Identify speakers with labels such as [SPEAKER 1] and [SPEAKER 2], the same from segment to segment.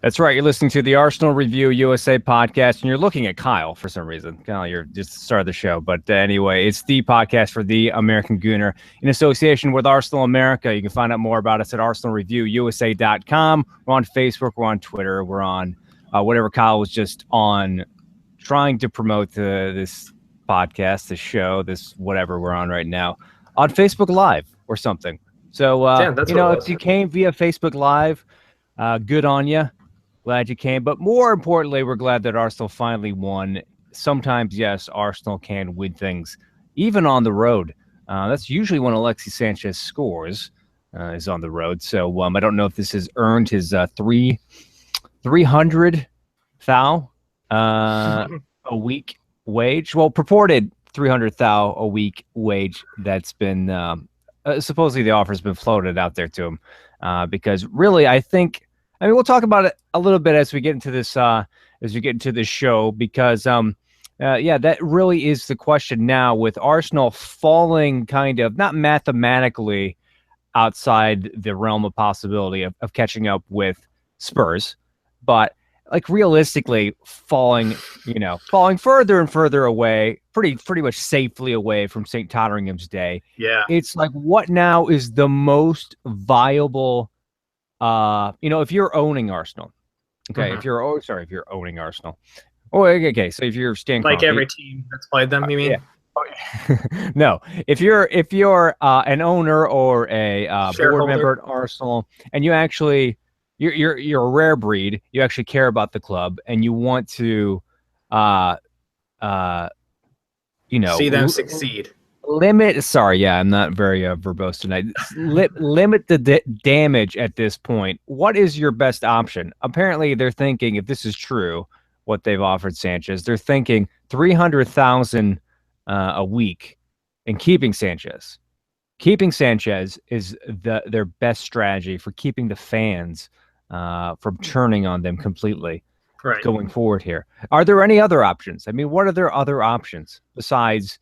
[SPEAKER 1] That's right. You're listening to the Arsenal Review USA podcast, and you're looking at Kyle for some reason. Kyle, you're just started the show. But anyway, it's the podcast for the American Gooner in association with Arsenal America. You can find out more about us at arsenalreviewusa.com. We're on Facebook. We're on Twitter. We're on whatever Kyle was just on trying to promote this podcast, this show, this whatever we're on right now, on Facebook Live or something. So, if you came via Facebook Live, good on you. Glad you came. But more importantly, we're glad that Arsenal finally won. Sometimes, yes, Arsenal can win things, even on the road. That's usually when Alexis Sanchez scores, is on the road. So I don't know if this has earned his 300 thou a week wage. Well, purported 300 thou a week wage that's been supposedly the offer has been floated out there to him. Because really, we'll talk about it a little bit as we get into this show, because that really is the question now, with Arsenal falling kind of not mathematically outside the realm of possibility of catching up with Spurs, but like realistically falling further and further away, pretty much safely away from St. Totteringham's day.
[SPEAKER 2] Yeah.
[SPEAKER 1] It's like, what now is the most viable, if you're owning Arsenal, okay, if you're owning Arsenal, so if you're Stan
[SPEAKER 2] like
[SPEAKER 1] Kroenke,
[SPEAKER 2] every team that's played them, you mean?
[SPEAKER 1] Yeah. No, if you're an owner or a board member at Arsenal, and you actually you're a rare breed, you actually care about the club, and you want to
[SPEAKER 2] see them succeed.
[SPEAKER 1] I'm not very verbose tonight. Limit the damage at this point. What is your best option? Apparently, they're thinking, if this is true, what they've offered Sanchez, they're thinking 300,000 a week and keeping Sanchez. Keeping Sanchez is their best strategy for keeping the fans from turning on them completely going forward here. Are there any other options? I mean, what are there other options besides?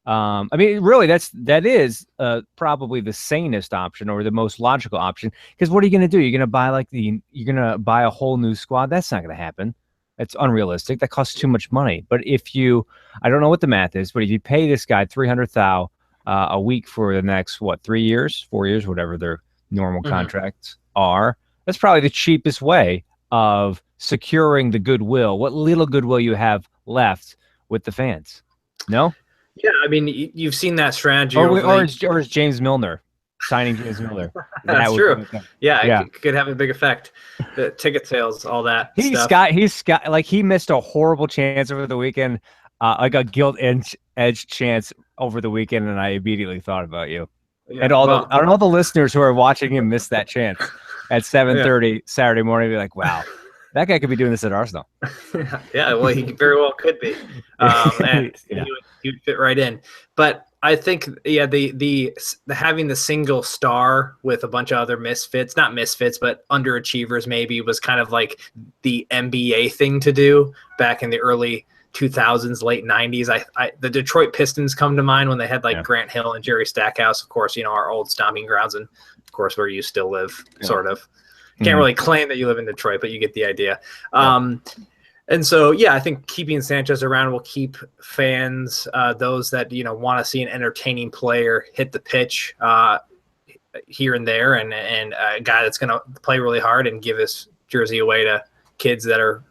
[SPEAKER 1] Really, that is probably the sanest option or the most logical option. Because what are you going to do? You're going to buy a whole new squad? That's not going to happen. That's unrealistic. That costs too much money. But I don't know what the math is, but if you pay this guy 300,000 a week for the next 4 years, whatever their normal contracts are, that's probably the cheapest way of securing the goodwill, what little goodwill you have left with the fans. No?
[SPEAKER 2] Yeah, I mean, you've seen that strategy.
[SPEAKER 1] Or is James Milner signing James Milner?
[SPEAKER 2] That's true. Yeah, it could have a big effect. The ticket sales, all that.
[SPEAKER 1] He missed a horrible chance over the weekend, like a gilt-edged chance over the weekend, and I immediately thought about you. Yeah, and all the listeners who are watching him miss that chance at 7:30 Saturday morning, be like, wow. That guy could be doing this at Arsenal.
[SPEAKER 2] Yeah, well, he very well could be, and he would fit right in. But I think, the having the single star with a bunch of other not misfits, but underachievers maybe, was kind of like the NBA thing to do back in the early 2000s, late 90s. The Detroit Pistons come to mind when they had Grant Hill and Jerry Stackhouse, of course, our old stomping grounds, and of course where you still live, sort of. Can't really claim that you live in Detroit, but you get the idea. And so, I think keeping Sanchez around will keep fans, those that, want to see an entertaining player hit the pitch here and there, and a guy that's going to play really hard and give his jersey away to kids that are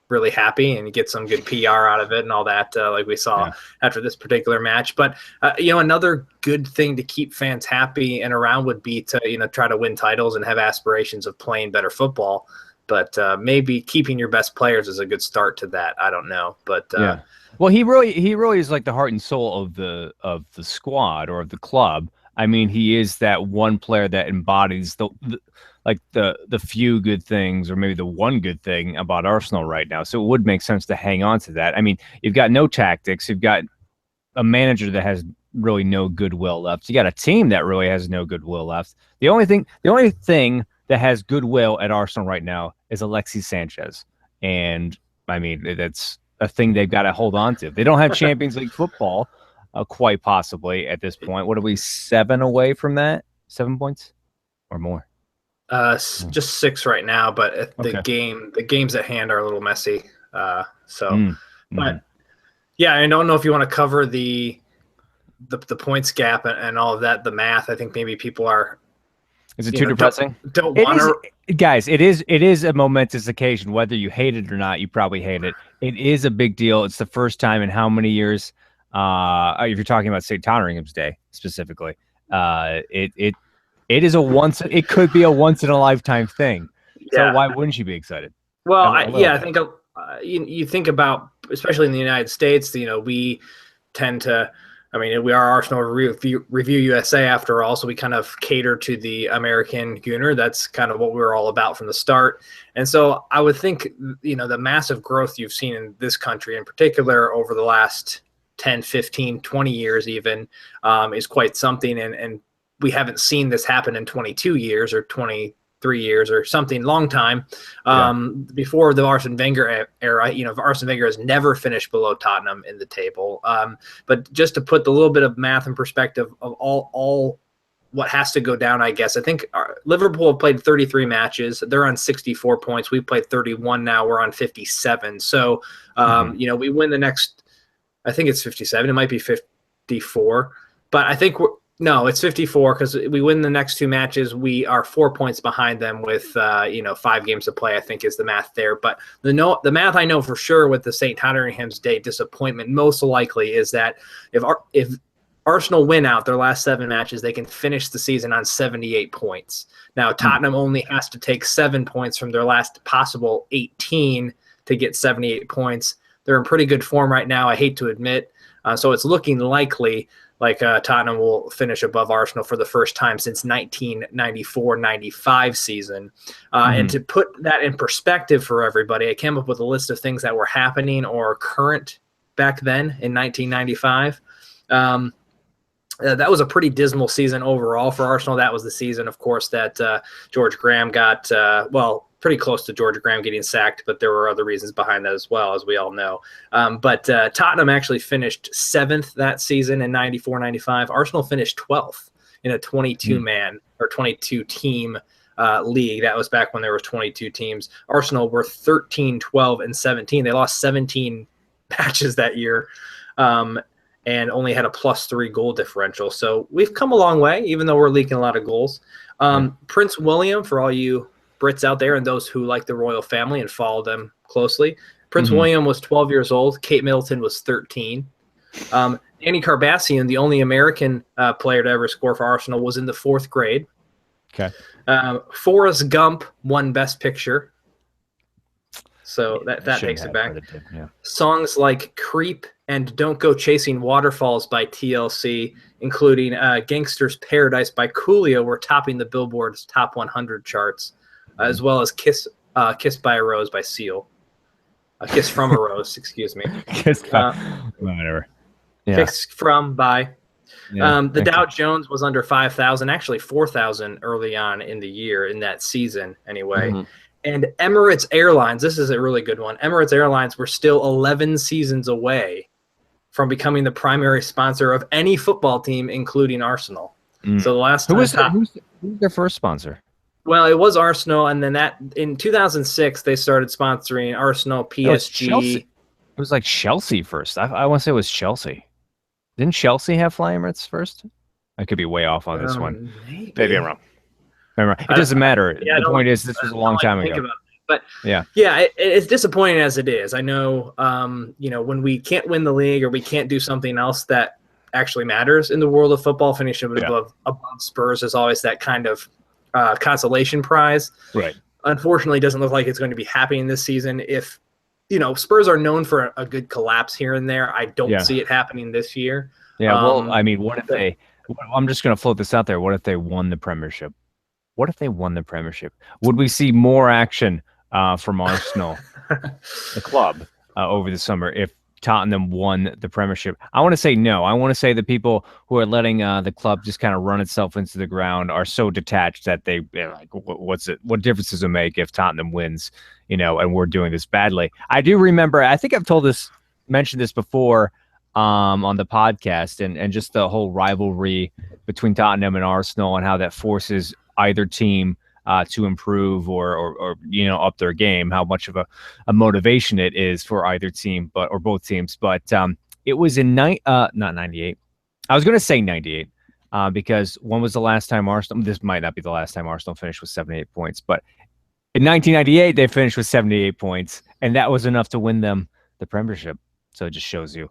[SPEAKER 2] really happy and get some good PR out of it and all that, like we saw after this particular match. But, another good thing to keep fans happy and around would be to, try to win titles and have aspirations of playing better football. But maybe keeping your best players is a good start to that. I don't know. But
[SPEAKER 1] well, he really is like the heart and soul of the squad or of the club. I mean, he is that one player that embodies the few good things, or maybe the one good thing about Arsenal right now. So it would make sense to hang on to that. I mean, you've got no tactics. You've got a manager that has really no goodwill left. You got a team that really has no goodwill left. The only thing that has goodwill at Arsenal right now is Alexis Sanchez. And I mean, that's a thing they've got to hold on to. They don't have Champions League football, quite possibly at this point. What are we, 7 away from that? 7 points or more?
[SPEAKER 2] Just 6 right now, but
[SPEAKER 1] Okay.
[SPEAKER 2] the games at hand are a little messy. So,
[SPEAKER 1] Mm-hmm.
[SPEAKER 2] but yeah, I don't know if you want to cover the points gap and all of that, the math. I think maybe people are,
[SPEAKER 1] Is it too depressing?
[SPEAKER 2] don't
[SPEAKER 1] It
[SPEAKER 2] want
[SPEAKER 1] is,
[SPEAKER 2] to.
[SPEAKER 1] guys. It is a momentous occasion. Whether you hate it or not, you probably hate it. It is a big deal. It's the first time in how many years? If you're talking about St. Totteringham's Day specifically, it is a once. It could be a once in a lifetime thing. So
[SPEAKER 2] Yeah.
[SPEAKER 1] why wouldn't you be excited?
[SPEAKER 2] Well,
[SPEAKER 1] A little
[SPEAKER 2] I
[SPEAKER 1] bit.
[SPEAKER 2] think you think about, especially in the United States, we tend to. I mean, we are Arsenal Review USA after all, so we kind of cater to the American Gooner. That's kind of what we were all about from the start. And so I would think, the massive growth you've seen in this country in particular over the last 10, 15, 20 years even is quite something. And we haven't seen this happen in 22 years or 23 years or something, long time. Before the Arsene Wenger era, Arsene Wenger has never finished below Tottenham in the table. But just to put the little bit of math in perspective of all what has to go down, I guess. I think Liverpool have played 33 matches. They're on 64 points. We've played 31 now. We're on 57. So, we win the next, I think it's 57. It might be 54. But I think no, it's 54 because we win the next 2 matches. We are 4 points behind them with 5 games to play, I think is the math there. But the math I know for sure with the St. Totteringham's Day disappointment most likely is that if Arsenal win out their last 7 matches, they can finish the season on 78 points. Now, Tottenham only has to take 7 points from their last possible 18 to get 78 points. They're in pretty good form right now, I hate to admit. So it's looking likely like Tottenham will finish above Arsenal for the first time since 1994-95 season. And to put that in perspective for everybody, I came up with a list of things that were happening or current back then in 1995. That was a pretty dismal season overall for Arsenal. That was the season, of course, that George Graham got, pretty close to George Graham getting sacked, but there were other reasons behind that as well, as we all know. But Tottenham actually finished 7th that season in 94-95. Arsenal finished 12th in a 22-man or 22-team league. That was back when there were 22 teams. Arsenal were 13, 12, and 17. They lost 17 matches that year. And only had a +3 goal differential. So we've come a long way, even though we're leaking a lot of goals. Prince William, for all you Brits out there and those who like the royal family and follow them closely, Prince William was 12 years old. Kate Middleton was 13. Danny Carbassian, the only American player to ever score for Arsenal, was in the 4th grade.
[SPEAKER 1] Okay.
[SPEAKER 2] Forrest Gump won Best Picture. So that takes it back. Songs like Creep and Don't Go Chasing Waterfalls by TLC, including Gangster's Paradise by Coolio, were topping the Billboard's Top 100 charts, as well as Kiss by a Rose by Seal. Kiss from a Rose, excuse me.
[SPEAKER 1] Whatever. Yeah.
[SPEAKER 2] Kiss from by. The Dow Jones was under 5,000, actually 4,000 early on in the year, in that season anyway. And Emirates Airlines, this is a really good one. Emirates Airlines were still 11 seasons away from becoming the primary sponsor of any football team, including Arsenal. So the last time,
[SPEAKER 1] who's their first sponsor?
[SPEAKER 2] Well, it was Arsenal, and then in 2006 they started sponsoring Arsenal, PSG.
[SPEAKER 1] It was like Chelsea first. I want to say it was Chelsea. Didn't Chelsea have Fly Emirates first? I could be way off on this one. Maybe I'm wrong. It doesn't matter. The point is, this was a long time ago.
[SPEAKER 2] But it's disappointing as it is. I know, when we can't win the league or we can't do something else that actually matters in the world of football, finishing above Spurs is always that kind of consolation prize. Right. Unfortunately, it doesn't look like it's going to be happening this season. If Spurs are known for a good collapse here and there, I don't see it happening this year.
[SPEAKER 1] Yeah. Well, I mean, what if they? I'm just going to float this out there. What if they won the Premiership? What if they won the Premiership? Would we see more action from Arsenal, the club, over the summer if Tottenham won the Premiership? I want to say no. I want to say the people who are letting the club just kind of run itself into the ground are so detached that they're like, what difference does it make if Tottenham wins, and we're doing this badly? I do remember, I think I've mentioned this before on the podcast, and just the whole rivalry between Tottenham and Arsenal and how that forces either team to improve or up their game, how much of a motivation it is for either team, or both teams. But it was in not 98. I was going to say 98 because when was the last time Arsenal? This might not be the last time Arsenal finished with 78 points, but in 1998 they finished with 78 points, and that was enough to win them the Premiership. So it just shows you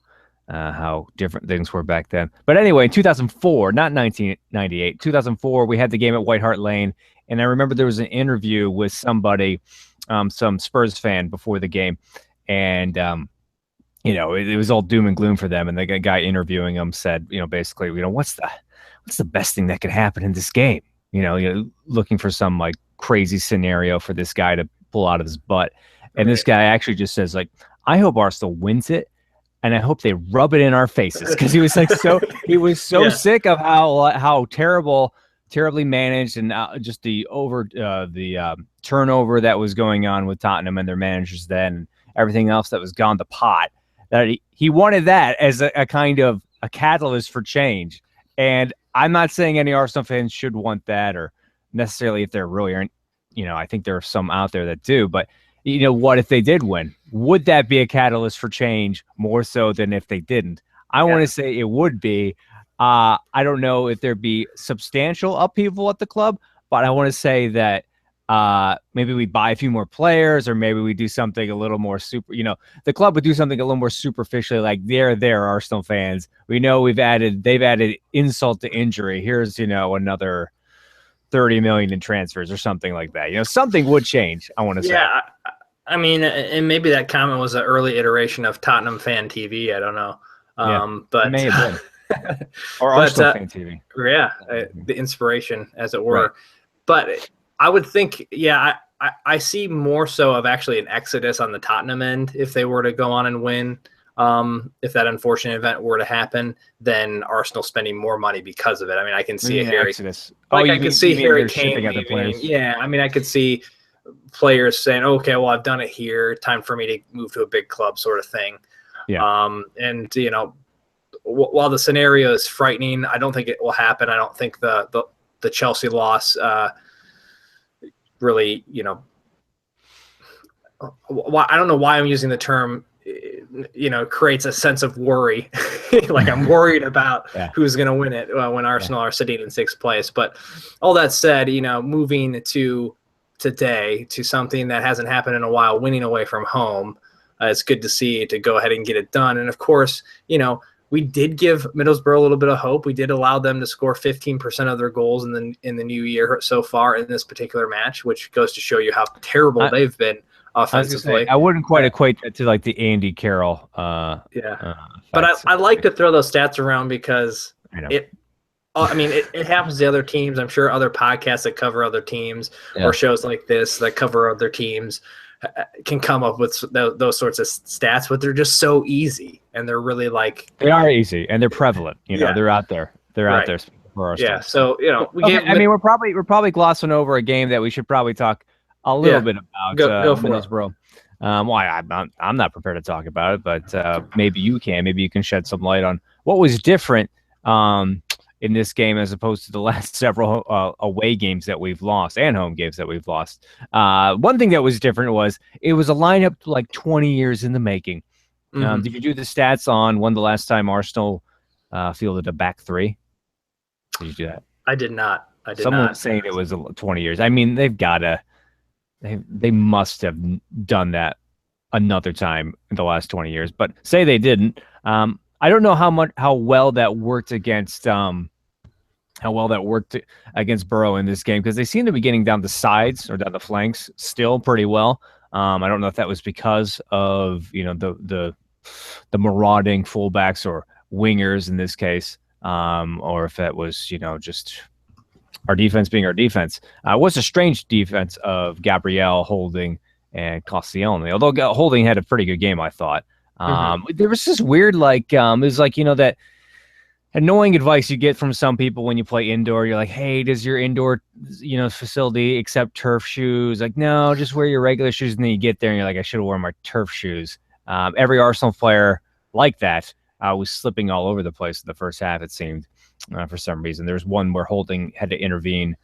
[SPEAKER 1] how different things were back then. But anyway, in 2004, not 1998, 2004, we had the game at White Hart Lane, and I remember there was an interview with somebody, some Spurs fan before the game, and it was all doom and gloom for them. And the guy interviewing them said, basically, what's the best thing that could happen in this game? Looking for some like crazy scenario for this guy to pull out of his butt. And this guy actually just says, like, I hope Arsenal wins it, and I hope they rub it in our faces, because he was like so sick of how terribly managed, and just the turnover that was going on with Tottenham and their managers then, and everything else that was gone to pot. That he wanted that as a kind of a catalyst for change. And I'm not saying any Arsenal fans should want that, or necessarily if they're really, I think there are some out there that do, but what if they did win? Would that be a catalyst for change more so than if they didn't? I want to say it would be. I don't know if there'd be substantial upheaval at the club, but I want to say that maybe we buy a few more players, or maybe we do something a little more the club would do something a little more superficially, like they're Arsenal fans. We know they've added insult to injury. Here's, another 30 million in transfers or something like that. Something would change, I want to say.
[SPEAKER 2] Yeah. I mean, and maybe that comment was an early iteration of Tottenham Fan TV. I don't know. But
[SPEAKER 1] it may have been. Or Arsenal Fan TV.
[SPEAKER 2] Yeah. The inspiration, as it were. Right. But I would think, I see more so of actually an exodus on the Tottenham end if they were to go on and win. If that unfortunate event were to happen, then Arsenal spending more money because of it. I mean, I can see a Harry
[SPEAKER 1] exodus.
[SPEAKER 2] I could see Harry Kane leaving. Yeah, I mean, I could see players saying, "Okay, well, I've done it here. Time for me to move to a big club," sort of thing.
[SPEAKER 1] Yeah.
[SPEAKER 2] And while the scenario is frightening, I don't think it will happen. I don't think the Chelsea loss really, I don't know why I'm using the term, creates a sense of worry. Like I'm worried about who's going to win it when Arsenal are sitting in sixth place. But all that said, moving to today, to something that hasn't happened in a while, winning away from home, it's good to see, to go ahead and get it done. And of course, we did give Middlesbrough a little bit of hope. We did allow them to score 15% of their goals in the new year so far in this particular match, which goes to show you how terrible they've been offensively.
[SPEAKER 1] I wouldn't quite equate that to like the Andy Carroll.
[SPEAKER 2] But I like to throw those stats around because it happens to other teams. I'm sure other podcasts that cover other teams or shows like this that cover other teams can come up with those sorts of stats, but they're just so easy, and they're really
[SPEAKER 1] they are easy, and they're prevalent. They're out there. They're out there for our stuff.
[SPEAKER 2] So
[SPEAKER 1] we're probably glossing over a game that we should probably talk a little bit about.
[SPEAKER 2] Go for
[SPEAKER 1] Middlesbrough. I'm not prepared to talk about it, but maybe you can. Maybe you can shed some light on what was different in this game as opposed to the last several away games that we've lost and home games that we've lost. One thing that was different was it was a lineup like 20 years in the making. Mm-hmm. Did you do the stats on when the last time Arsenal fielded a back three? Did you do that?
[SPEAKER 2] I did not.
[SPEAKER 1] Someone was saying it was 20 years. I mean, they must have done that another time in the last 20 years, but say they didn't. I don't know how well that worked against Borough in this game, because they seem to be getting down the sides or down the flanks still pretty well. I don't know if that was because of the marauding fullbacks or wingers in this case, or if that was just our defense being our defense. It was a strange defense of Gabriel, Holding, and Castiglione, although Holding had a pretty good game, I thought. There was this weird, it was that annoying advice you get from some people when you play indoor. You're like, hey, does your indoor, facility accept turf shoes? Like, no, just wear your regular shoes. And then you get there and you're like, I should have worn my turf shoes. Every Arsenal player like that was slipping all over the place in the first half, it seemed, for some reason. There was one where Holding had to intervene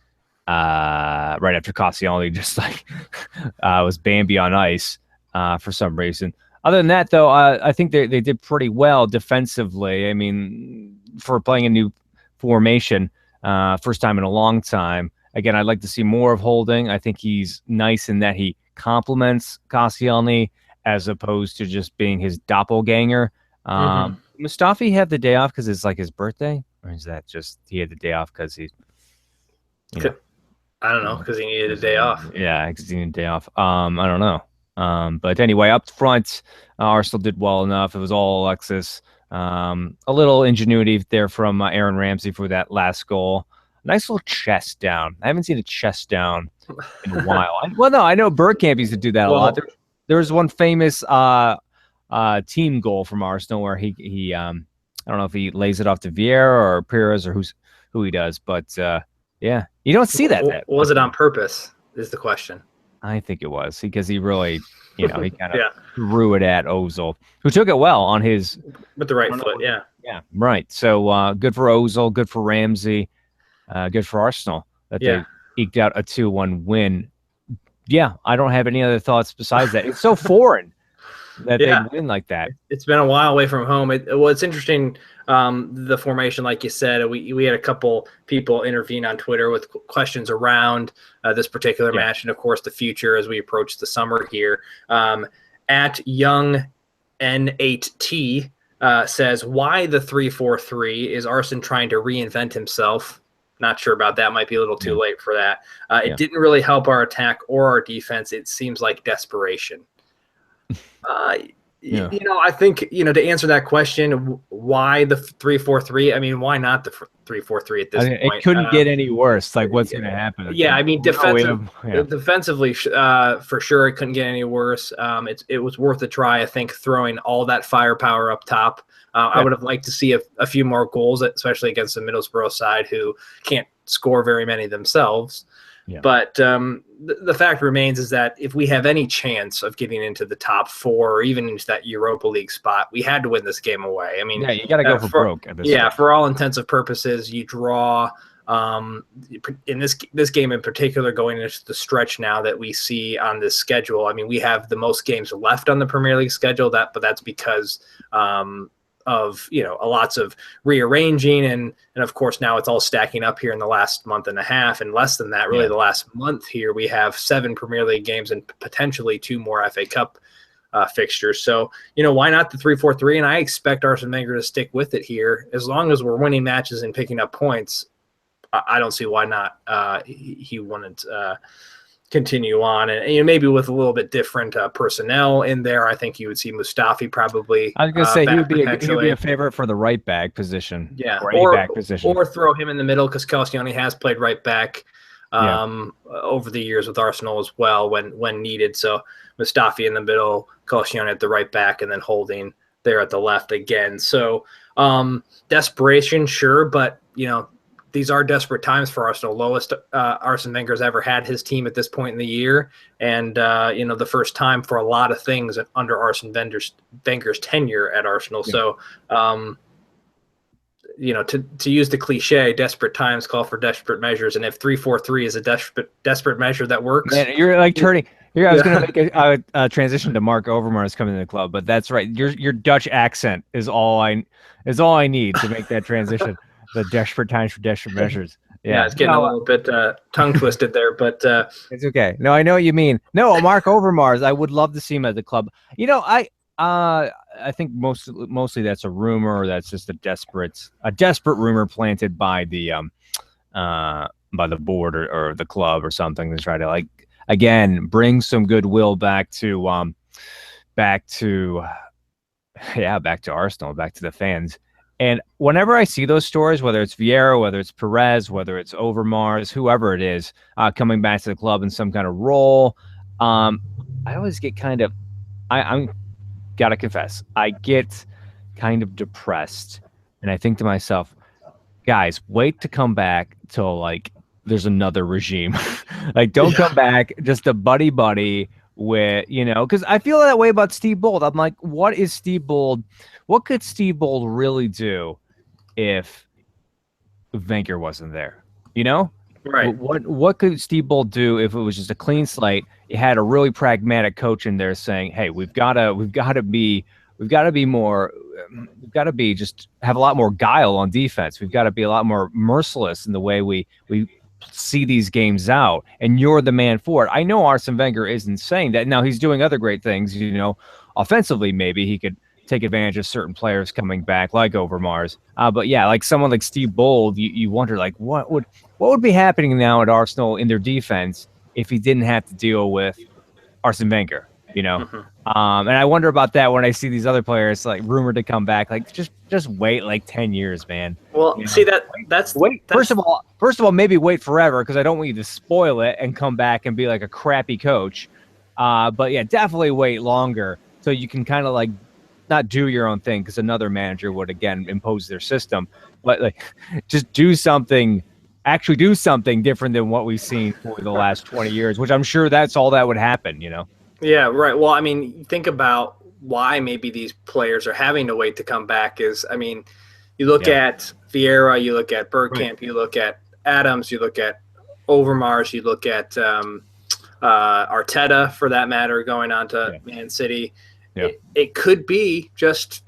[SPEAKER 1] right after Koscielny just like was Bambi on ice for some reason. Other than that, though, I think they did pretty well defensively. I mean, for playing a new formation, first time in a long time. Again, I'd like to see more of Holding. I think he's nice in that he complements Koscielny as opposed to just being his doppelganger. Mustafi had the day off because it's like his birthday, or is that just he had the day off because he, you know,
[SPEAKER 2] I don't know, because he needed a day off.
[SPEAKER 1] Yeah, because he needed a day off. I don't know. But anyway, up front, Arsenal did well enough. It was all Alexis. A little ingenuity there from Aaron Ramsey for that last goal. Nice little chest down. I haven't seen a chest down in a while. Well, no, I know Bergkamp used to do that a lot. There was one famous team goal from Arsenal where he I don't know if he lays it off to Vieira or Pires or who he does, but yeah, you don't see that.
[SPEAKER 2] Was it on purpose? Is the question.
[SPEAKER 1] I think it was because he really, he kind of threw it at Ozil, who took it well on his
[SPEAKER 2] with the right foot.
[SPEAKER 1] Yeah, right. So good for Ozil, good for Ramsey, good for Arsenal that they eked out a 2-1 win. Yeah, I don't have any other thoughts besides that. It's so foreign that they win like that.
[SPEAKER 2] It's been a while away from home. It's interesting. The formation, like you said, we had a couple people intervene on Twitter with questions around this particular match, and of course the future as we approach the summer here. At Young N8T says, why the 3-4-3? Is Arsene trying to reinvent himself? Not sure about that. Might be a little too late for that. It didn't really help our attack or our defense. It seems like desperation. I think, to answer that question, why the 3-4-3? I mean, why not the 3-4-3 at this point?
[SPEAKER 1] It couldn't get any worse. Like, what's going to happen?
[SPEAKER 2] Yeah, I mean, defensively, for sure, it couldn't get any worse. It was worth a try, I think, throwing all that firepower up top. I would have liked to see a few more goals, especially against the Middlesbrough side, who can't score very many themselves. Yeah. But the fact remains is that if we have any chance of getting into the top 4 or even into that Europa League spot, we had to win this game away. I mean,
[SPEAKER 1] you got to go for broke at this point.
[SPEAKER 2] For all intensive purposes, you draw. In this game in particular, going into the stretch now that we see on this schedule, I mean, we have the most games left on the Premier League schedule. But that's because of lots of rearranging and of course now it's all stacking up here in the last month and a half, and less than that really the last month here we have 7 Premier League games and potentially 2 more FA Cup fixtures. So why not the 3-4-3? And I expect Arsene Wenger to stick with it here as long as we're winning matches and picking up points. I don't see why not. He wouldn't continue on, and maybe with a little bit different personnel in there. I think you would see Mustafi probably.
[SPEAKER 1] I was going to say he would be a favorite for the right back position.
[SPEAKER 2] Yeah, or throw him in the middle because Koscielny has played right back over the years with Arsenal as well when needed. So Mustafi in the middle, Koscielny at the right back, and then Holding there at the left again. So desperation, sure, but these are desperate times for Arsenal. Lowest Arsene Wenger's ever had his team at this point in the year. And, the first time for a lot of things under Arsene Wenger's tenure at Arsenal. Yeah. So, to use the cliche, desperate times call for desperate measures. And if 3-4-3 is a desperate measure that works.
[SPEAKER 1] Man, you're like turning – I was going to make a transition to Mark Overmars coming to the club, but that's right. Your Dutch accent is all I need to make that transition. The desperate times for desperate measures.
[SPEAKER 2] Yeah, it's getting a little bit tongue twisted there, but
[SPEAKER 1] it's okay. No, I know what you mean. No, Mark Overmars, I would love to see him at the club. I think mostly that's a rumor, or that's just a desperate rumor planted by the board or the club or something to try to again bring some goodwill back to Arsenal, back to the fans. And whenever I see those stories, whether it's Vieira, whether it's Perez, whether it's Overmars, whoever it is, coming back to the club in some kind of role, I always get kind of, I'm gotta confess, I get kind of depressed, and I think to myself, guys, wait to come back till there's another regime. Don't come back just a buddy with because I feel that way about Steve Bold. I'm like, what is Steve Bold? What could Steve Bold really do if Wenger wasn't there?
[SPEAKER 2] Right.
[SPEAKER 1] What could Steve Bold do if it was just a clean slate? You had a really pragmatic coach in there saying, "Hey, we've got to be more, we've got to be just have a lot more guile on defense. We've got to be a lot more merciless in the way we see these games out, and you're the man for it." I know Arsene Wenger isn't saying that. Now he's doing other great things. Offensively, maybe he could take advantage of certain players coming back, like Overmars. But yeah, like someone like Steve Bold, you wonder like what would be happening now at Arsenal in their defense if he didn't have to deal with Arsene Wenger, you know?
[SPEAKER 2] Mhm.
[SPEAKER 1] And I wonder about that when I see these other players like rumored to come back. Like just wait like 10 years, man.
[SPEAKER 2] Well, see that's
[SPEAKER 1] Wait.
[SPEAKER 2] that's
[SPEAKER 1] First of all, maybe wait forever because I don't want you to spoil it and come back and be like a crappy coach. But yeah, definitely wait longer so you can kind of like not do your own thing because another manager would again impose their system, but like just actually do something different than what we've seen for the last 20 years, which I'm sure that's all that would happen,
[SPEAKER 2] Yeah, right. Well, I mean, think about why maybe these players are having to wait to come back. I mean, you look
[SPEAKER 1] Yeah.
[SPEAKER 2] at Vieira, you look at Bergkamp,
[SPEAKER 1] Right.
[SPEAKER 2] you look at Adams, you look at Overmars, you look at Arteta, for that matter, going on to Man City.
[SPEAKER 1] Yeah.
[SPEAKER 2] It could be just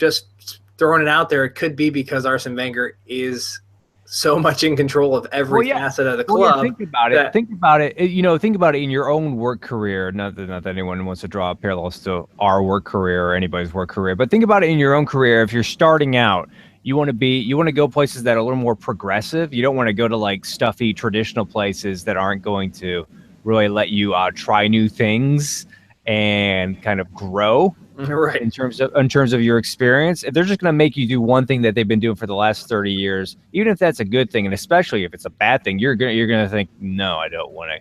[SPEAKER 2] throwing it out there. It could be because Arsene Wenger is so much in control of every facet of the club.
[SPEAKER 1] Well, yeah, think about it. Think about it. Think about it in your own work career. Not that anyone wants to draw parallels to our work career or anybody's work career, but think about it in your own career. If you're starting out, you want to go places that are a little more progressive. You don't want to go to like stuffy traditional places that aren't going to really let you try new things and kind of grow.
[SPEAKER 2] Right.
[SPEAKER 1] In terms of your experience. If they're just going to make you do one thing that they've been doing for the last 30 years, even if that's a good thing, and especially if it's a bad thing, you're gonna think, no, I don't want to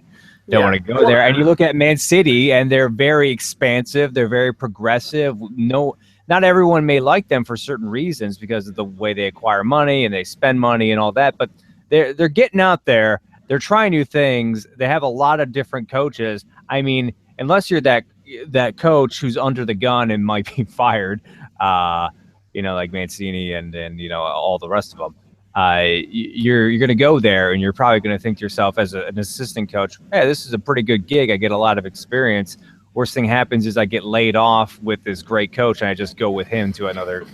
[SPEAKER 1] go there. And you look at Man City, and they're very expansive, they're very progressive. No, not everyone may like them for certain reasons because of the way they acquire money and they spend money and all that, but they're getting out there. They're trying new things. They have a lot of different coaches. I mean, unless you're that coach who's under the gun and might be fired, like Mancini and all the rest of them, you're going to go there and you're probably going to think to yourself as an assistant coach, hey, this is a pretty good gig. I get a lot of experience. Worst thing happens is I get laid off with this great coach and I just go with him to another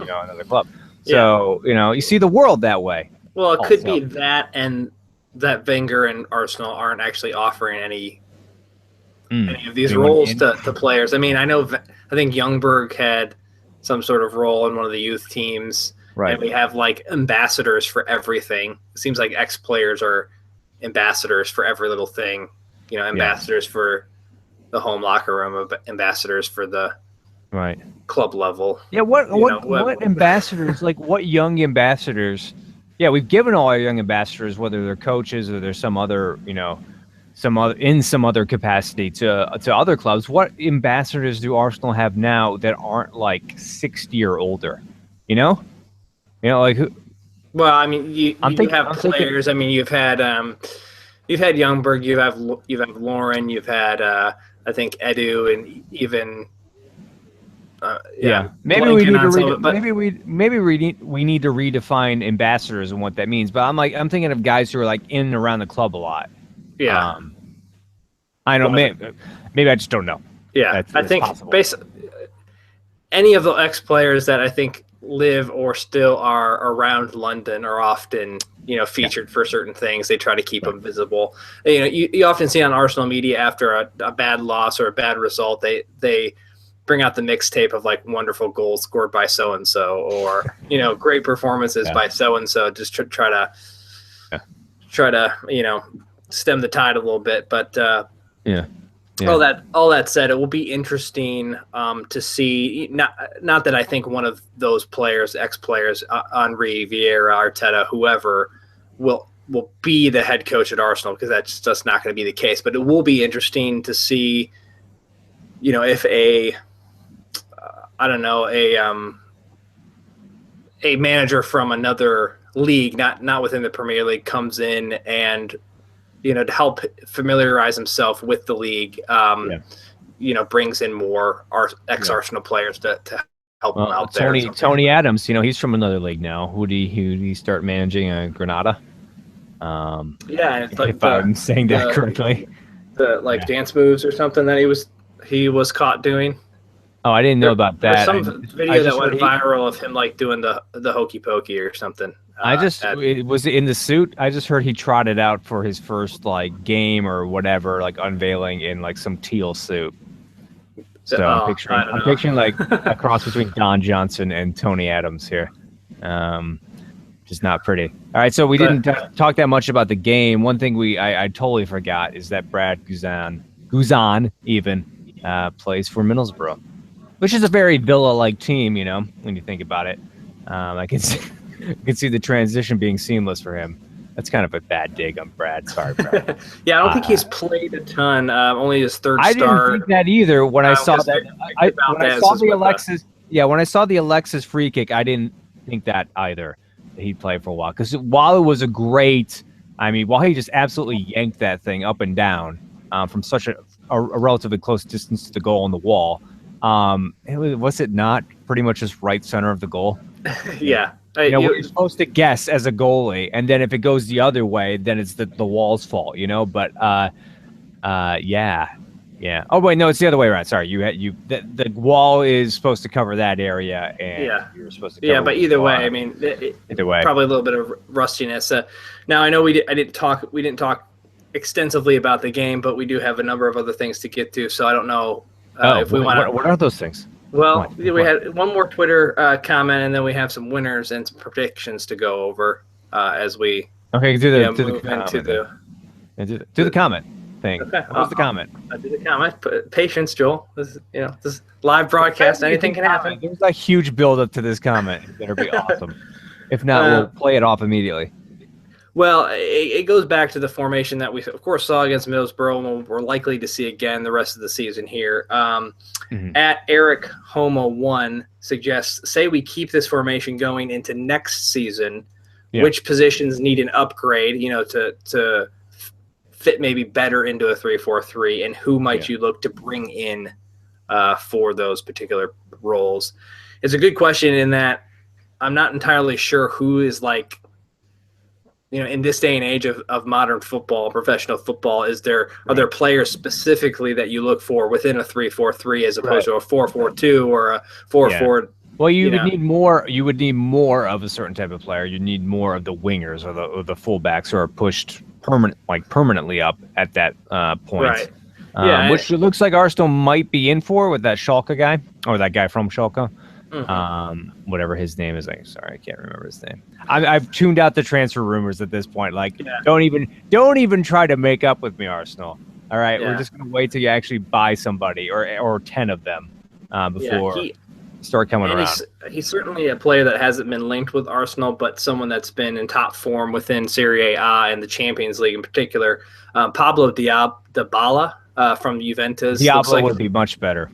[SPEAKER 1] club. So, you see the world that way.
[SPEAKER 2] Well, it could be that, and that Wenger and Arsenal aren't actually offering any of these roles to players. I mean, I think Youngberg had some sort of role in one of the youth teams,
[SPEAKER 1] right?
[SPEAKER 2] And we have like ambassadors for everything. It seems like ex-players are ambassadors for every little thing. Ambassadors for the home locker room, ambassadors for the club level.
[SPEAKER 1] Yeah, what ambassadors? Like what young ambassadors? Yeah, we've given all our young ambassadors, whether they're coaches or there's some other some other capacity to other clubs. What ambassadors do Arsenal have now that aren't like 60 or older? Like who?
[SPEAKER 2] Well, I mean, you have players. I mean, you've had Youngberg, you have Lauren, you've had I think Edu, and even
[SPEAKER 1] maybe we need to we need to redefine ambassadors and what that means. But I'm thinking of guys who are like in and around the club a lot.
[SPEAKER 2] Yeah,
[SPEAKER 1] I don't. Maybe I just don't know.
[SPEAKER 2] Yeah, I think basically any of the ex-players that I think live or still are around London are often featured for certain things. They try to keep them visible. You often see on Arsenal media after a bad loss or a bad result, they bring out the mixtape of like wonderful goals scored by so and so, or great performances by so and so. Just try to stem the tide a little bit, but all that said, it will be interesting to see. Not that I think one of those players, ex-players, Henry, Vieira, Arteta, whoever, will be the head coach at Arsenal, because that's just not going to be the case. But it will be interesting to see, if a manager from another league, not within the Premier League, comes in and to help familiarize himself with the league, brings in more ex-Arsenal players to help him out there.
[SPEAKER 1] Tony Adams, he's from another league now. Who did he start managing? Granada?
[SPEAKER 2] Yeah, it's like
[SPEAKER 1] if I'm saying that correctly.
[SPEAKER 2] The like dance moves or something that he was caught doing.
[SPEAKER 1] Oh, I didn't know about
[SPEAKER 2] There's
[SPEAKER 1] that.
[SPEAKER 2] some video that went viral of him like doing the hokey pokey or something.
[SPEAKER 1] Was it in the suit? I just heard he trotted out for his first like game or whatever, like unveiling in like some teal suit. So I'm picturing like a cross between Don Johnson and Tony Adams here. Just not pretty. All right, so we didn't talk that much about the game. One thing I totally forgot is that Brad Guzan even plays for Middlesbrough, which is a very Villa-like team, you know, when you think about it. I can see the transition being seamless for him. That's kind of a bad dig on Brad. Sorry, Brad.
[SPEAKER 2] Yeah, I don't think he's played a ton. Only his third
[SPEAKER 1] I
[SPEAKER 2] start.
[SPEAKER 1] I didn't think that either. When I saw that, when I saw the Alexis free kick, I didn't think that either. That he'd play for a while, because while it was while he just absolutely yanked that thing up and down from such a relatively close distance to the goal on the wall. Was it not pretty much just right center of the goal?
[SPEAKER 2] Yeah.
[SPEAKER 1] You're supposed to guess as a goalie, and then if it goes the other way, then it's the wall's fault, you know. But yeah. Oh wait, no, it's the other way around. Sorry, the wall is supposed to cover that area, and you're supposed to. But
[SPEAKER 2] either way, I mean, either way, probably a little bit of rustiness. Now I know we didn't talk extensively about the game, but we do have a number of other things to get to. So I don't know if we want to.
[SPEAKER 1] What are those things?
[SPEAKER 2] Well, we had one more Twitter comment, and then we have some winners and some predictions to go over as we
[SPEAKER 1] do the comment thing.
[SPEAKER 2] Okay.
[SPEAKER 1] What was the comment?
[SPEAKER 2] I'll do the comment. Patience, Joel. This live broadcast. Anything can happen.
[SPEAKER 1] There's a huge build-up to this comment. It better be awesome. If not, we'll play it off immediately.
[SPEAKER 2] Well, it goes back to the formation that we, of course, saw against Middlesbrough, and we're likely to see again the rest of the season here. At Eric Homo 1 suggests, say we keep this formation going into next season, which positions need an upgrade, to fit maybe better into a 3-4-3, and who might you look to bring in for those particular roles? It's a good question in that I'm not entirely sure who is like, in this day and age of modern football, professional football, are there players specifically that you look for within a 3-4-3 as opposed to a 4-4-2 or a 4-4?
[SPEAKER 1] Well, you would need more. You would need more of a certain type of player. You need more of the wingers or the fullbacks who are pushed permanently up at that point. Right. Which it looks like Arsenal might be in for with that Schalke guy or that guy from Schalke. Whatever his name is. Sorry, I can't remember his name. I've tuned out the transfer rumors at this point. Don't even try to make up with me, Arsenal. All right, we're just gonna wait till you actually buy somebody or 10 of them before start coming around.
[SPEAKER 2] He's certainly a player that hasn't been linked with Arsenal, but someone that's been in top form within Serie A and the Champions League in particular. Pablo Dybala from Juventus.
[SPEAKER 1] Diablo would be much better.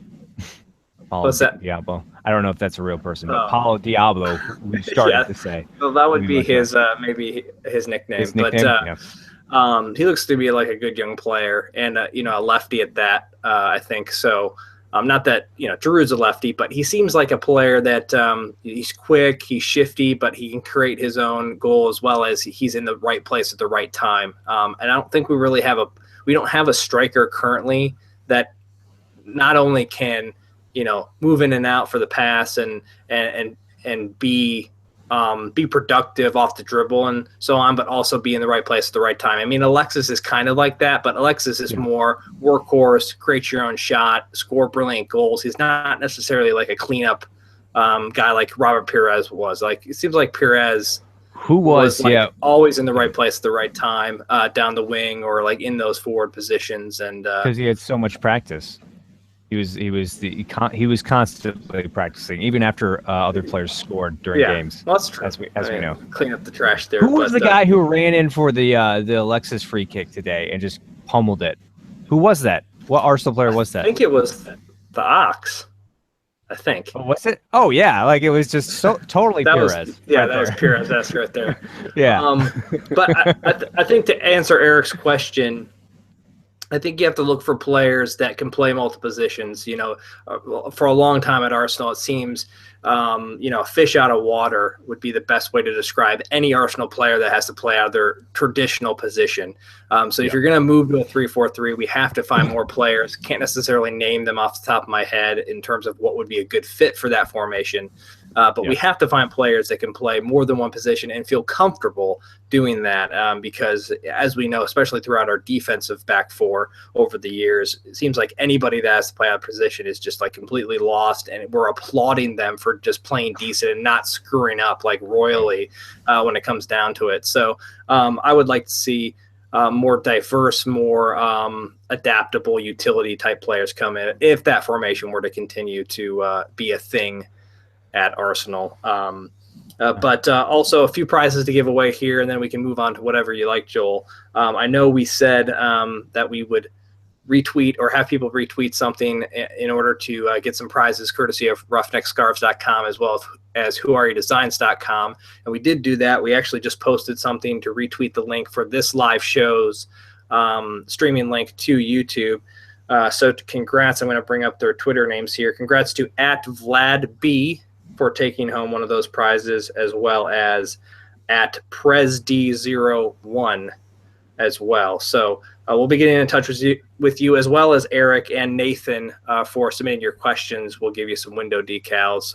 [SPEAKER 2] What's that?
[SPEAKER 1] Diablo. I don't know if that's a real person, but Paulo Diablo, we started to say.
[SPEAKER 2] Well, that would be his maybe his nickname. He looks to be like a good young player and a lefty at that. I think so. Not that Giroud's a lefty, but he seems like a player that he's quick, he's shifty, but he can create his own goal as well as he's in the right place at the right time. And I don't think we really have a striker currently that not only can move in and out for the pass and be productive off the dribble and so on, but also be in the right place at the right time. I mean, Alexis is kind of like that, but Alexis is more workhorse, create your own shot, score brilliant goals. He's not necessarily like a cleanup guy like Robert Pires was. Like, it seems like Pires was always in the right place at the right time, down the wing or like in those forward positions, and
[SPEAKER 1] because he had so much practice. He was constantly practicing, even after other players scored during games.
[SPEAKER 2] Well, that's true.
[SPEAKER 1] As we know,
[SPEAKER 2] clean up the trash there.
[SPEAKER 1] Who was the guy who ran in for the Alexis free kick today and just pummeled it? Who was that? What Arsenal player was that?
[SPEAKER 2] I think it was the Ox. I think.
[SPEAKER 1] Oh, was it? Oh yeah, like it was just so totally Pires.
[SPEAKER 2] That was Pires. That's right there.
[SPEAKER 1] Yeah.
[SPEAKER 2] But I think to answer Eric's question, I think you have to look for players that can play multiple positions. For a long time at Arsenal, it seems, a fish out of water would be the best way to describe any Arsenal player that has to play out of their traditional position. So if you're going to move to a 3-4-3, we have to find more players. Can't necessarily name them off the top of my head in terms of what would be a good fit for that formation. But we have to find players that can play more than one position and feel comfortable doing that, because as we know, especially throughout our defensive back four over the years, it seems like anybody that has to play out of position is just like completely lost, and we're applauding them for just playing decent and not screwing up like royally when it comes down to it. So I would like to see more diverse, more adaptable utility type players come in if that formation were to continue to be a thing at Arsenal. But also a few prizes to give away here, and then we can move on to whatever you like, Joel. I know we said that we would retweet or have people retweet something in order to get some prizes courtesy of roughneckscarves.com as well as whoaredesigns.com. And we did do that. We actually just posted something to retweet the link for this live show's streaming link to YouTube. So congrats. I'm going to bring up their Twitter names here. Congrats to @VladB for taking home one of those prizes, as well as @PresD01 as well. So we'll be getting in touch with you as well as Eric and Nathan for submitting your questions. We'll give you some window decals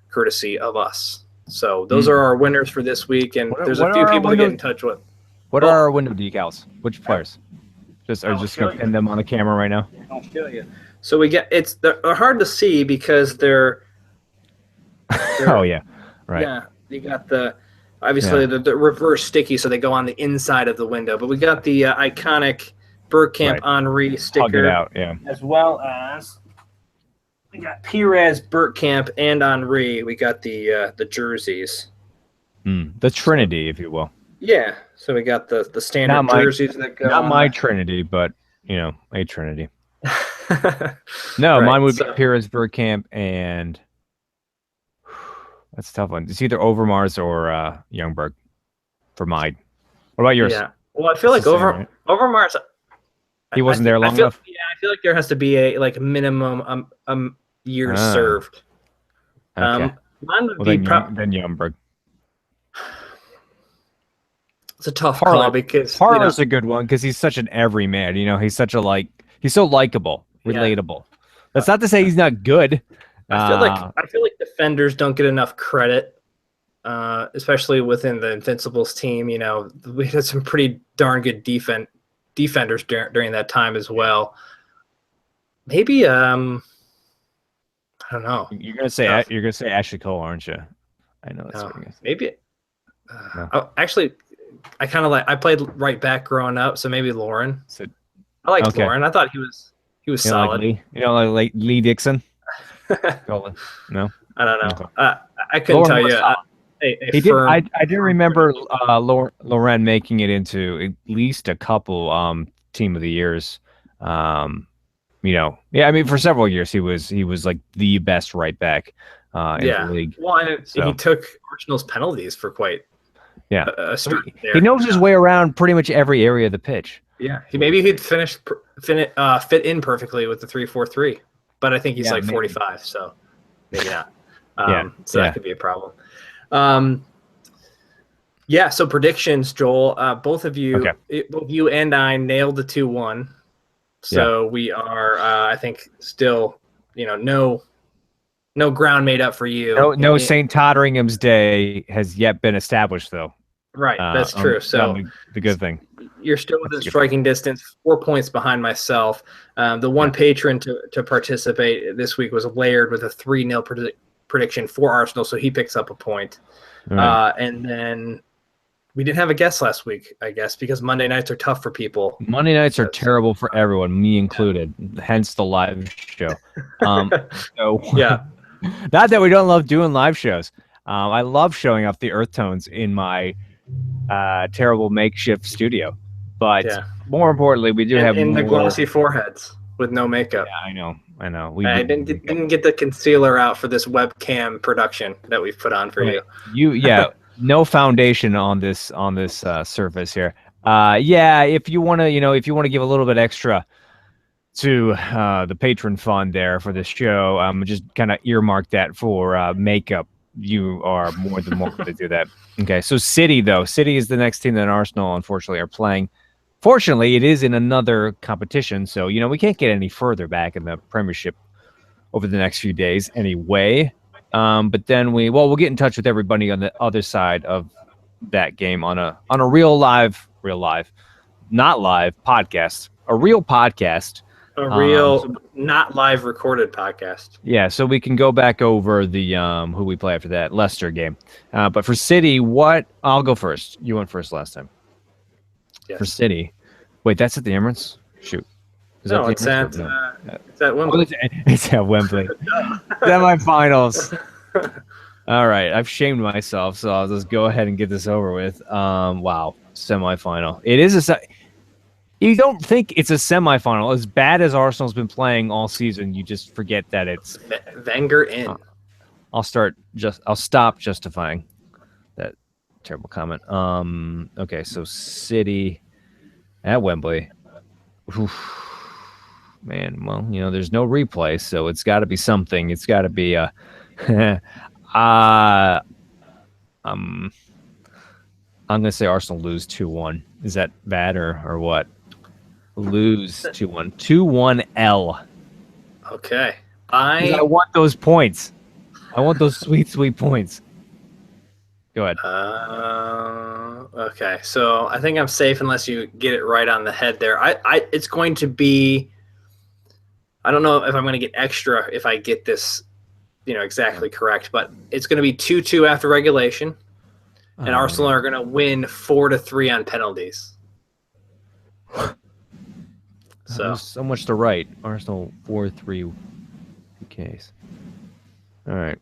[SPEAKER 2] courtesy of us. So those are our winners for this week, and there's a few people to get in touch with.
[SPEAKER 1] What are our window decals? Which players? Are just going to pin them on the camera right now?
[SPEAKER 2] I'll show you. So they're hard to see because they're
[SPEAKER 1] oh yeah, right.
[SPEAKER 2] Yeah, you got the reverse sticky, so they go on the inside of the window. But we got the iconic Bergkamp Henry sticker.
[SPEAKER 1] Hug it out, yeah.
[SPEAKER 2] As well as we got Pires, Bergkamp, and Henry. We got the jerseys.
[SPEAKER 1] The Trinity, if you will.
[SPEAKER 2] Yeah, so we got the standard jerseys that go.
[SPEAKER 1] Not my Trinity, but a Trinity. No, mine would be Pires, Bergkamp, and that's a tough one. It's either Overmars or Youngberg for mine. What about yours?
[SPEAKER 2] Yeah. Well, I feel like Overmars.
[SPEAKER 1] He wasn't there long enough.
[SPEAKER 2] Yeah, I feel like there has to be a minimum years served.
[SPEAKER 1] Okay.
[SPEAKER 2] Mine would
[SPEAKER 1] be
[SPEAKER 2] then
[SPEAKER 1] Youngberg.
[SPEAKER 2] It's a tough call because
[SPEAKER 1] Parler's a good one because he's such an everyman. He's such a he's so likable, relatable. That's not to say he's not good.
[SPEAKER 2] I feel like defenders don't get enough credit, especially within the Invincibles team. We had some pretty darn good defenders during that time as well. Maybe I don't know.
[SPEAKER 1] You're gonna say Ashley Cole, aren't you? I know that's what you're gonna say.
[SPEAKER 2] Maybe. Actually, I kind of I played right back growing up, so maybe Lauren. I liked Lauren. I thought he was solid.
[SPEAKER 1] Like Lee Dixon. No,
[SPEAKER 2] I don't know. I couldn't tell you.
[SPEAKER 1] He did. I do remember Loren making it into at least a couple team of the years. I mean, for several years he was like the best right back in the league.
[SPEAKER 2] Well, he took Arsenal's penalties for quite a stretch there.
[SPEAKER 1] He knows his way around pretty much every area of the pitch.
[SPEAKER 2] Yeah, he'd fit in perfectly with the 3-4-3. But I think he's 45, so maybe not. That could be a problem. So predictions, Joel. Both of you and I nailed the 2-1. So we are, I think, still, no ground made up for you.
[SPEAKER 1] No St. Totteringham's Day has yet been established, though.
[SPEAKER 2] Right, that's true. So
[SPEAKER 1] the good thing.
[SPEAKER 2] You're still within striking distance, 4 points behind myself. The one patron to participate this week was Laird with a 3-0 prediction for Arsenal, so he picks up a point. Right. And then we didn't have a guest last week, I guess, because Monday nights are tough for people.
[SPEAKER 1] Monday nights are terrible for everyone, me included, hence the live show. Not that we don't love doing live shows. I love showing off the earth tones in my terrible makeshift studio. But more importantly, we do have
[SPEAKER 2] the glossy foreheads with no makeup.
[SPEAKER 1] Yeah, I know.
[SPEAKER 2] I didn't get the concealer out for this webcam production that we've put on for you.
[SPEAKER 1] No foundation on this surface here. Yeah, if you want to, if you want to give a little bit extra to the patron fund there for this show, just kind of earmark that for makeup. You are more than welcome to do that. Okay, so City is the next team that Arsenal unfortunately are playing. Fortunately, it is in another competition, so we can't get any further back in the Premiership over the next few days anyway. But then we'll get in touch with everybody on the other side of that game on a real live, not live podcast, a real podcast.
[SPEAKER 2] A real, not live recorded podcast.
[SPEAKER 1] Yeah, so we can go back over the who we play after that Leicester game. But for City, I'll go first. You went first last time. Yes. For City, wait, that's at the Emirates. Shoot,
[SPEAKER 2] it's at Wembley.
[SPEAKER 1] It's at Wembley. Semi-finals. All right, I've shamed myself, so I'll just go ahead and get this over with. Wow, semi-final. It is you don't think it's a semifinal. As bad as Arsenal's been playing all season, you just forget that it's
[SPEAKER 2] Wenger in.
[SPEAKER 1] I'll stop justifying that terrible comment. Okay, so City at Wembley. Oof. Man, well, there's no replay, so it's got to be something. It's got to be I'm gonna say Arsenal lose 2-1. Is that bad or what? Lose 2-1. 2-1 L.
[SPEAKER 2] Okay.
[SPEAKER 1] I want those points. I want those sweet points. Go ahead.
[SPEAKER 2] Okay. So I think I'm safe unless you get it right on the head there. It's going to be, I don't know if I'm going to get extra if I get this, exactly correct, but it's going to be 2-2 after regulation, and Arsenal are going to win 4-3 on penalties.
[SPEAKER 1] So much to write. Arsenal 4-3 case. All right.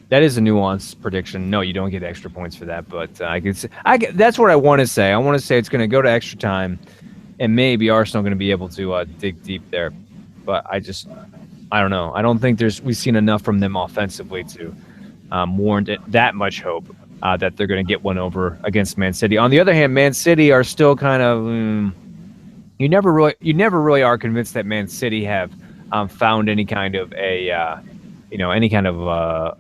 [SPEAKER 1] That is a nuanced prediction. No, you don't get extra points for that, but that's what I want to say. I want to say it's going to go to extra time, and maybe Arsenal going to be able to dig deep there. But I don't know. I don't think we've seen enough from them offensively to warrant that much hope that they're going to get one over against Man City. On the other hand, Man City are still kind of you never really are convinced that Man City have found any kind of a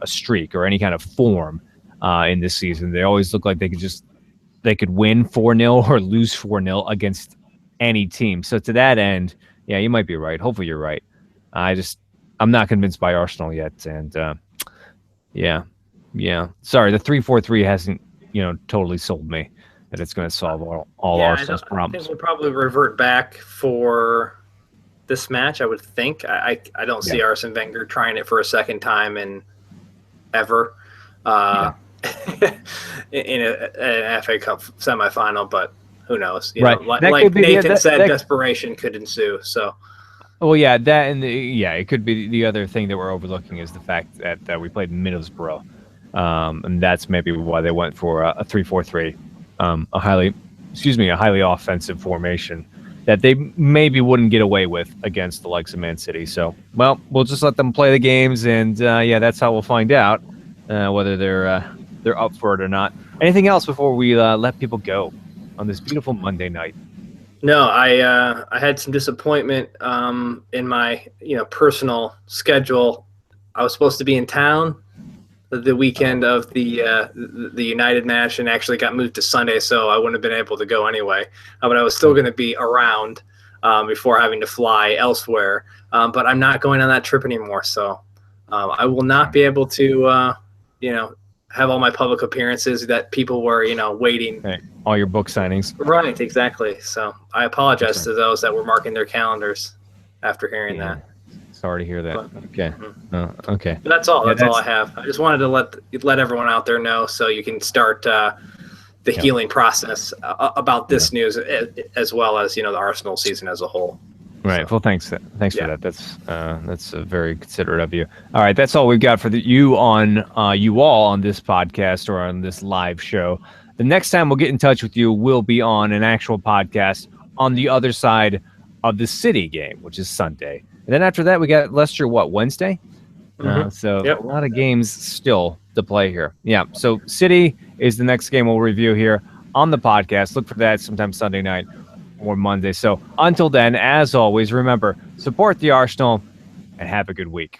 [SPEAKER 1] streak or any kind of form in this season. They always look like they could win 4-0 or lose 4-0 against any team. So to that end, yeah, you might be right. Hopefully you're right. I'm not convinced by Arsenal yet, and yeah. Sorry, the 3-4-3 hasn't totally sold me that it's going to solve all Arsenal's problems.
[SPEAKER 2] I think we'll probably revert back for this match. I would think. I don't see Arsene Wenger trying it for a second time in ever in an FA Cup semifinal, but who knows?
[SPEAKER 1] Right.
[SPEAKER 2] Like Nathan said, desperation could ensue. So.
[SPEAKER 1] Well, yeah, it could be the other thing that we're overlooking is the fact that we played Middlesbrough, and that's maybe why they went for a 3-4-3, a highly offensive formation that they maybe wouldn't get away with against the likes of Man City. So, well, we'll just let them play the games, and that's how we'll find out whether they're up for it or not. Anything else before we let people go on this beautiful Monday night?
[SPEAKER 2] No, I had some disappointment in my personal schedule. I was supposed to be in town the weekend of the United match, and actually got moved to Sunday, so I wouldn't have been able to go anyway. But I was still going to be around before having to fly elsewhere. But I'm not going on that trip anymore, so I will not be able to have all my public appearances that people were waiting.
[SPEAKER 1] Right. All your book signings.
[SPEAKER 2] Right, exactly. So I apologize to those that were marking their calendars after hearing that.
[SPEAKER 1] Sorry to hear that. But, okay. Okay.
[SPEAKER 2] But that's all. That's all I have. I just wanted to let everyone out there know so you can start the healing process about this news as well as the Arsenal season as a whole.
[SPEAKER 1] Right. So, well, thanks for that. That's very considerate of you. All right, that's all we've got for you all on this podcast or on this live show. The next time we'll get in touch with you, we'll be on an actual podcast on the other side of the City game, which is Sunday. And then after that, we got Leicester, Wednesday? Mm-hmm. A lot of games still to play here. Yeah, so City is the next game we'll review here on the podcast. Look for that sometime Sunday night or Monday. So until then, as always, remember, support the Arsenal and have a good week.